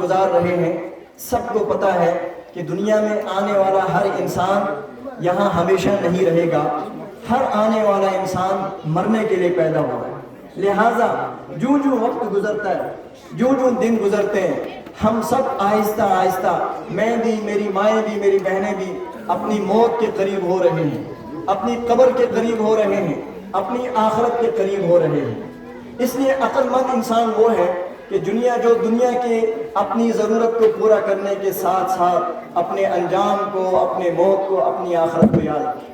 گزار رہے ہیں. سب کو پتہ ہے کہ دنیا میں آنے والا ہر انسان یہاں ہمیشہ نہیں رہے گا. ہر آنے والا انسان مرنے کے لیے پیدا ہوا ہے. لہٰذا جو وقت گزرتا ہے، جو دن گزرتے ہیں، ہم سب آہستہ آہستہ، میں بھی، میری مائیں بھی، میری بہنیں بھی اپنی موت کے قریب ہو رہے ہیں، اپنی قبر کے قریب ہو رہے ہیں، اپنی آخرت کے قریب ہو رہے ہیں. اس لیے عقل مند انسان وہ ہے کہ دنیا کے اپنی ضرورت کو پورا کرنے کے ساتھ ساتھ اپنے انجام کو، اپنے موت کو، اپنی آخرت کو یاد رکھے.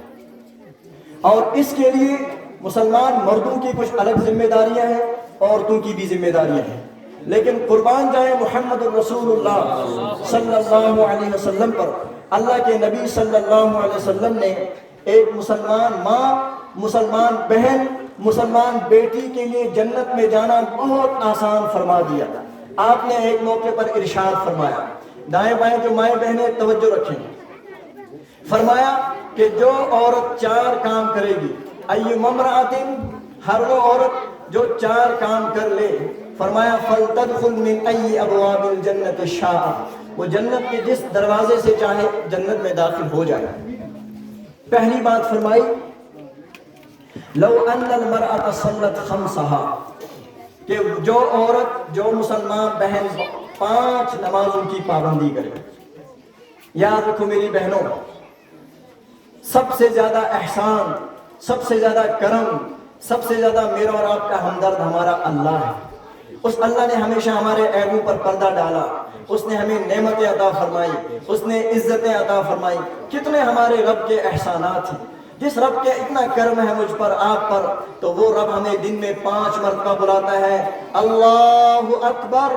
اور اس کے لیے مسلمان مردوں کی کچھ الگ ذمہ داریاں ہیں، عورتوں کی بھی ذمہ داریاں ہیں. لیکن قربان جائے محمد الرسول اللہ صلی اللہ علیہ وسلم پر. اللہ کے نبی صلی اللہ علیہ وسلم نے ایک مسلمان ماں، مسلمان بہن، مسلمان بیٹی کے لیے جنت میں جانا بہت آسان فرما دیا. آپ نے ایک موقع پر ارشاد فرمایا، دائیں بائیں جو مائیں بہنیں توجہ رکھیں، فرمایا کہ جو عورت 4 کام کرے گی، ایما امرأۃ، ہر وہ عورت جو 4 کام کر لے، فرمایا فلتدخل من ای ابواب الجنت شاء، وہ جنت کے جس دروازے سے چاہے جنت میں داخل ہو جائے. پہلی بات فرمائی لو ان المرأة صلت خمسها، کہ جو عورت، جو مسلمان بہن 5 نمازوں کی پابندی کرے. یاد رکھو میری بہنوں، سب سے زیادہ احسان، سب سے زیادہ کرم، سب سے زیادہ میرا اور آپ کا ہمدرد ہمارا اللہ ہے. اس اللہ نے ہمیشہ ہمارے عیبوں پر پردہ ڈالا، اس نے ہمیں نعمتیں عطا فرمائی، اس نے عزتیں عطا فرمائی. کتنے ہمارے رب کے احسانات ہیں. جس رب کے اتنا کرم ہے مجھ پر، آپ پر، تو وہ رب ہمیں دن میں 5 مرتبہ بلاتا ہے، اللہ اکبر،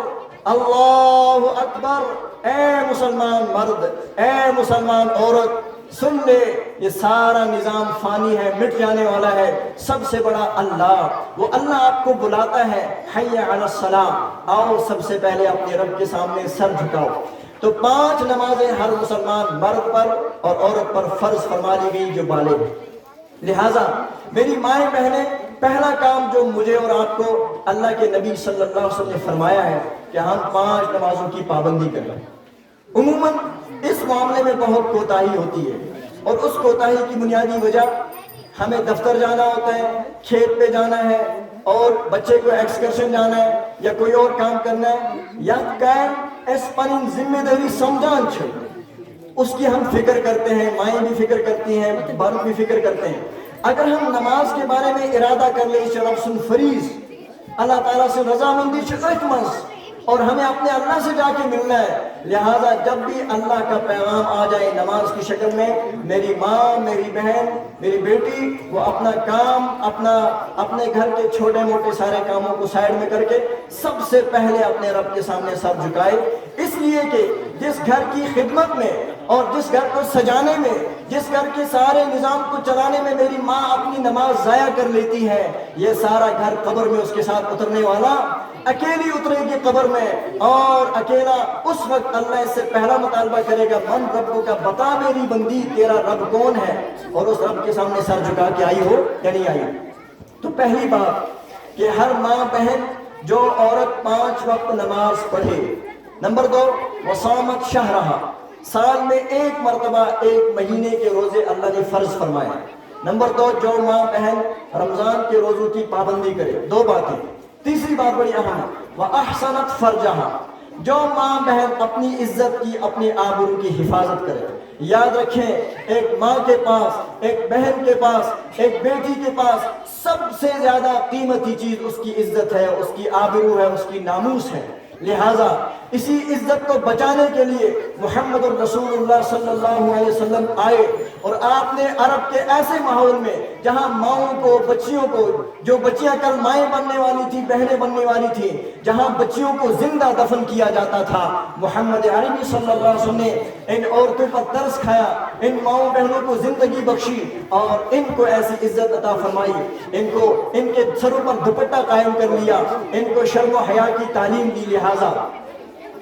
اللہ اکبر. اے مسلمان مرد، اے مسلمان عورت، سن لے، یہ سارا نظام فانی ہے، مٹ جانے والا ہے. سب سے بڑا اللہ، وہ اللہ آپ کو بلاتا ہے، حی علی الصلاۃ، آؤ سب سے پہلے اپنے رب کے سامنے سر جھکاؤ. تو 5 نمازیں ہر مسلمان مرد پر اور عورت پر فرض فرما لی گئی جو بالغ ہے. لہٰذا میری مائیں بہنیں، پہلا کام جو مجھے اور آپ کو اللہ کے نبی صلی اللہ علیہ وسلم نے فرمایا ہے کہ ہم 5 نمازوں کی پابندی کریں. عموماً اس معاملے میں بہت کوتاہی ہوتی ہے، اور اس کوتاہی کی بنیادی وجہ، ہمیں دفتر جانا ہوتا ہے، کھیت پہ جانا ہے، اور بچے کو ایکسکرشن جانا ہے، یا کوئی اور کام کرنا ہے، یا اس پن ذمہ داری سمجھان چھو، اس کی ہم فکر کرتے ہیں، مائیں بھی فکر کرتی ہیں، مرد بھی فکر کرتے ہیں. اگر ہم نماز کے بارے میں ارادہ کر لیں، رب سن فریض، اللہ تعالیٰ سے رضامندی سے احتماس، اور ہمیں اپنے اللہ سے جا کے ملنا ہے. لہٰذا جب بھی اللہ کا پیغام آ جائے نماز کی شکل میں، میری ماں، میری بہن، میری بیٹی، وہ اپنا کام، اپنے گھر کے چھوٹے موٹے سارے کاموں کو سائڈ میں کر کے سب سے پہلے اپنے رب کے سامنے سر جھکائے. اس لیے کہ جس گھر کی خدمت میں اور جس گھر کو سجانے میں، جس گھر کے سارے نظام کو چلانے میں میری ماں اپنی نماز ضائع کر لیتی ہے، یہ سارا گھر قبر میں اس کے ساتھ اترنے والا، اکیلی اترے گی قبر میں، اور اکیلا. اس وقت اللہ اس سے پہلا مطالبہ کرے گا، من رب کا، بتا میری بندی تیرا رب کون ہے، اور اس رب کے سامنے سر جھکا کے آئی ہو یا نہیں آئی. تو پہلی بات کہ ہر ماں بہن، جو عورت 5 وقت نماز پڑھے. نمبر 2، وصامت شہرہا، سال میں 1 مرتبہ 1 مہینے کے روزے اللہ نے فرض فرمائے. نمبر 2، جو ماں بہن رمضان کے روزوں کی پابندی کرے. 2 باتیں. تیسری بات بڑی اہم ہے، وَأَحْسَنَتْ فَرْجَهَا، جو ماں بہن اپنی عزت کی، اپنی آبرو کی حفاظت کرے. یاد رکھیں، ایک ماں کے پاس، ایک بہن کے پاس، ایک بیٹی کے پاس سب سے زیادہ قیمتی چیز اس کی عزت ہے، اس کی آبرو ہے، اس کی ناموس ہے. لہٰذا اسی عزت کو بچانے کے لیے محمد الرسول اللہ صلی اللہ علیہ وسلم آئے، اور آپ نے عرب کے ایسے ماحول میں جہاں ماؤں کو، بچیوں کو، جو بچیاں کل مائیں بننے والی تھی، بہنیں بننے والی تھی، جہاں بچیوں کو زندہ دفن کیا جاتا تھا، محمد عربی صلی اللہ علیہ وسلم نے ان عورتوں پر ترس کھایا، ان ماؤں بہنوں کو زندگی بخشی، اور ان کو ایسی عزت عطا فرمائی، ان کے سروں پر دوپٹہ قائم کر لیا، ان کو شرم و حیا کی تعلیم دی. لہٰذا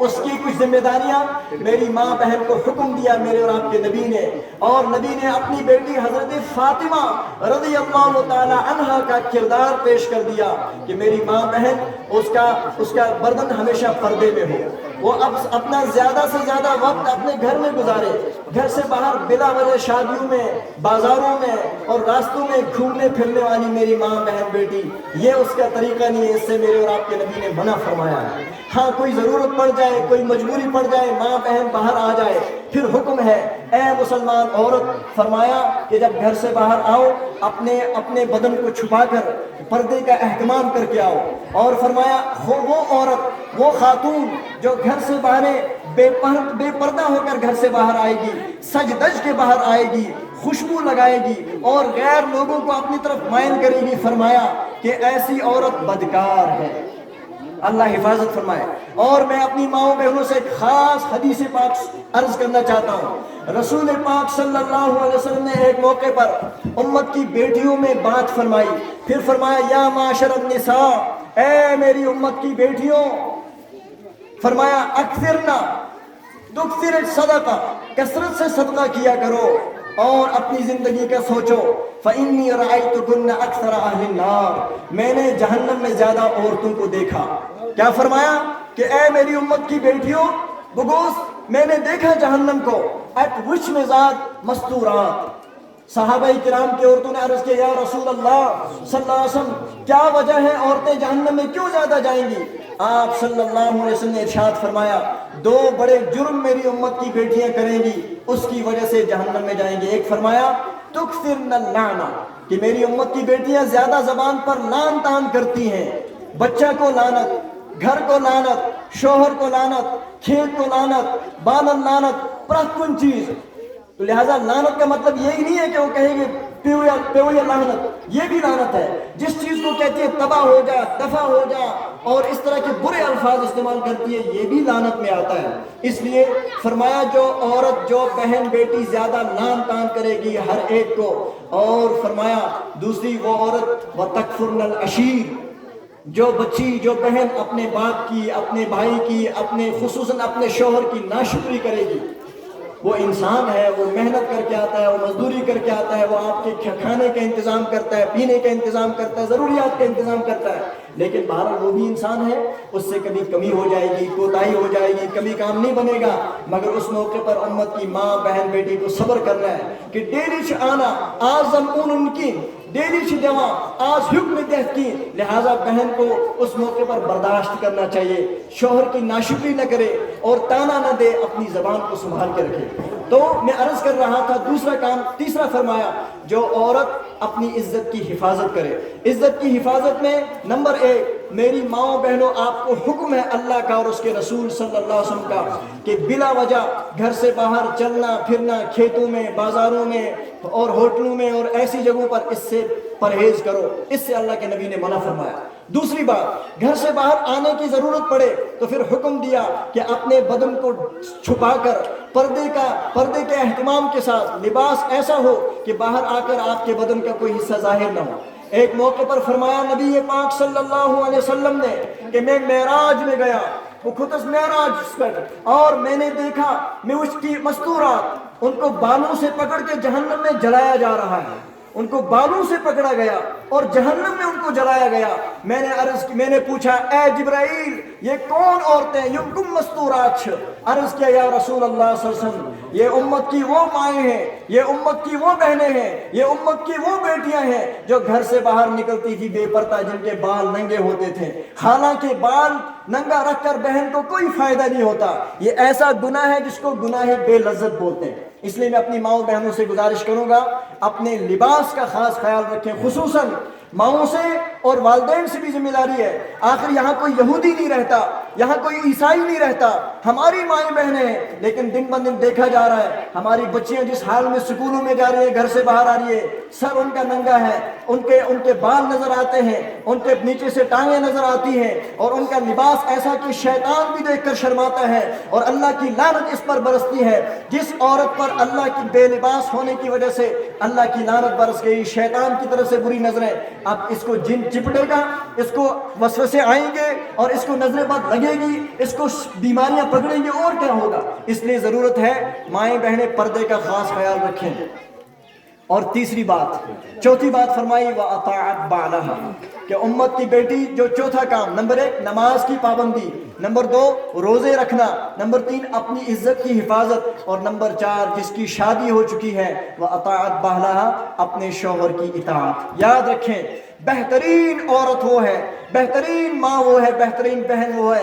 اس کی کچھ ذمہ داریاں میری ماں بہن کو حکم دیا میرے اور آپ کے نبی نے، اور نبی نے اپنی بیٹی حضرت فاطمہ رضی اللہ تعالی عنہا کا کردار پیش کر دیا کہ میری ماں بہن، اس کا گردن ہمیشہ پردے میں ہو، وہ اب اپنا زیادہ سے زیادہ وقت اپنے گھر میں گزارے، گھر سے باہر بلا وجہ شادیوں میں، بازاروں میں اور راستوں میں گھومنے پھرنے والی میری ماں بہن بیٹی، یہ اس کا طریقہ نہیں ہے، اس سے میرے اور آپ کے نبی نے منع فرمایا ہے۔ ہاں کوئی ضرورت پڑ جائے، کوئی مجبوری پڑ جائے، ماں بہن باہر آ جائے، پھر حکم ہے اے مسلمان عورت، فرمایا کہ جب گھر سے باہر آؤ اپنے بدن کو چھپا کر پردے کا اہتمام کر کے آؤ، اور فرمایا وہ عورت، وہ خاتون جو گھر سے باہر بے پردہ ہو کر گھر سے باہر آئے گی، سج دج کے باہر آئے گی، خوشبو لگائے گی اور غیر لوگوں کو اپنی طرف مائل کرے گی، فرمایا کہ ایسی عورت بدکار ہے۔ اللہ حفاظت فرمائے۔ اور میں اپنی ماؤں بہنوں سے ایک خاص حدیث پاک عرض کرنا چاہتا ہوں۔ رسول پاک صلی اللہ علیہ وسلم نے ایک موقع پر امت کی بیٹیوں میں بات فرمائی، پھر فرمایا یا معاشر النساء، اے میری امت کی بیٹیوں، فرمایا اکثرنا تکثر الصدقہ، کثرت سے صدقہ کیا کرو اور اپنی زندگی کا سوچو، فإنی رأیتکن اکثر اہل النار، میں نے جہنم میں زیادہ عورتوں کو دیکھا۔ کیا فرمایا کہ اے میری امت کی بیٹیوں، بگوس میں نے دیکھا جہنم کو، ایٹ وچ مزاد مستورات۔ صحابہ کرام کی عورتوں نے عرض کیا یا رسول اللہ صلی اللہ علیہ وسلم، کیا وجہ ہے عورتیں جہنم میں کیوں زیادہ جائیں گی؟ آپ صلی اللہ علیہ وسلم نے ارشاد فرمایا دو بڑے جرم میری امت کی بیٹیاں کریں گی، اس کی وجہ سے جہنم میں جائیں گے۔ ایک فرمایا تکثرن اللعنہ، کہ میری امت کی بیٹیاں زیادہ زبان پر لعن طعن کرتی ہیں، بچہ کو لعنت، گھر کو لعنت، شوہر کو لعنت، کھیت کو لعنت، بالن لعنت، پرتکن چیز۔ تو لہٰذا لعنت کا مطلب یہی نہیں ہے کہ وہ کہیں گے پیویا لعنت، یہ بھی لعنت ہے۔ جس چیز کو کہتی ہے تباہ ہو جا، دفع ہو جا، اور اس طرح کے برے الفاظ استعمال کرتی ہے، یہ بھی لعنت میں آتا ہے۔ اس لیے فرمایا جو عورت، جو بہن بیٹی زیادہ لعن طعن کرے گی ہر ایک کو، اور فرمایا دوسری وہ عورت وَتَكْفُرْنَ الْعَشِيرَ، جو بچی، جو بہن اپنے باپ کی، اپنے بھائی کی، خصوصاً اپنے شوہر کی ناشکری کرے گی۔ وہ انسان ہے، وہ محنت کر کے آتا ہے، وہ مزدوری کر کے آتا ہے، وہ آپ کے کھانے کا انتظام کرتا ہے، پینے کا انتظام کرتا ہے، ضروریات کا انتظام کرتا ہے، لیکن بہرحال وہ بھی انسان ہے، اس سے کبھی کمی ہو جائے گی، کوتاہی ہو جائے گی، کبھی کام نہیں بنے گا۔ مگر اس موقع پر امت کی ماں بہن بیٹی کو صبر کرنا ہے کہ ڈیلی چھ آنا آز زمون ان کی، ڈیلی چھ دیواں آج حکم دہت کی، لہٰذا بہن کو اس موقع پر برداشت کرنا چاہیے، شوہر کی ناشکری نہ کرے اور تانا نہ دے، اپنی زبان کو سنبھال کے رکھے۔ تو میں عرض کر رہا تھا دوسرا کام، تیسرا فرمایا جو عورت اپنی عزت کی حفاظت کرے۔ عزت کی حفاظت میں نمبر ایک، میری ماؤں بہنوں آپ کو حکم ہے اللہ کا اور اس کے رسول صلی اللہ علیہ وسلم کا کہ بلا وجہ گھر سے باہر چلنا پھرنا، کھیتوں میں، بازاروں میں اور ہوٹلوں میں اور ایسی جگہوں پر، اس سے پرہیز کرو، اس سے اللہ کے نبی نے منع فرمایا۔ دوسری بات، گھر سے باہر آنے کی ضرورت پڑے تو پھر حکم دیا کہ اپنے بدن کو چھپا کر پردے کے اہتمام کے ساتھ لباس ایسا ہو کہ باہر آ کر آپ کے بدن کا کوئی حصہ ظاہر نہ ہو۔ ایک موقع پر فرمایا نبی پاک صلی اللہ علیہ وسلم نے کہ میں معراج میں گیا، وہ خودس معراج پر، اور میں نے دیکھا میں اس کی مستورات، ان کو بالوں سے پکڑ کے جہنم میں جلایا جا رہا ہے، ان کو بالوں سے پکڑا گیا اور جہنم میں ان کو جلایا گیا۔ میں نے پوچھا اے جبرائیل یہ کون عورتیں، یہ کم مستورات چھ؟ عرض کیا یا رسول اللہ صلی اللہ علیہ وسلم یہ امت کی وہ مائیں ہیں، یہ امت کی وہ بہنیں ہیں، یہ امت کی وہ بیٹیاں ہیں جو گھر سے باہر نکلتی تھی بے پردہ، جن کے بال ننگے ہوتے تھے۔ حالانکہ بال ننگا رکھ کر بہن کو کوئی فائدہ نہیں ہوتا، یہ ایسا گناہ ہے جس کو گناہ بے لذت بولتے ہیں۔ اس لیے میں اپنی ماؤں بہنوں سے گزارش کروں گا اپنے لباس کا خاص خیال رکھیں، خصوصاً ماؤں سے اور والدین سے بھی ذمہ داری ہے۔ آخر یہاں کوئی یہودی نہیں رہتا، یہاں کوئی عیسائی نہیں رہتا، ہماری مائیں بہنیں ہیں، لیکن دن بہ دن دیکھا جا رہا ہے ہماری بچیاں جس حال میں سکولوں میں جا رہی ہیں، گھر سے باہر آ رہی ہے، سر ان کا ننگا ہے، ان کے بال نظر آتے ہیں، ان کے نیچے سے ٹانگیں نظر آتی ہیں، اور ان کا لباس ایسا کہ شیطان بھی دیکھ کر شرماتا ہے، اور اللہ کی لعنت اس پر برستی ہے۔ جس عورت پر اللہ کی بے لباس ہونے کی وجہ سے اللہ کی لعنت برس گئی، شیطان کی طرف سے بری نظریں، اب اس کو جن چپٹے گا، اس کو وسوسے آئیں گے اور اس کو نظر بد لگے گی، اس کو بیماریاں پکڑیں گے، اور کیا ہوگا۔ اس لیے ضرورت ہے مائیں بہنیں پردے کا خاص خیال رکھیں۔ اور تیسری بات، چوتھی بات فرمائی وَأَطَاعَتْ بَعْلَهَا، کہ امت کی بیٹی جو چوتھا کام، نمبر 1 نماز کی پابندی، نمبر 2 روزے رکھنا، نمبر 3 اپنی عزت کی حفاظت، اور نمبر 4 جس کی شادی ہو چکی ہے وہ اطاعت بہلہا، اپنے شوہر کی اطاعت۔ یاد رکھیں بہترین عورت وہ ہے، بہترین ماں وہ ہے، بہترین بہن وہ ہے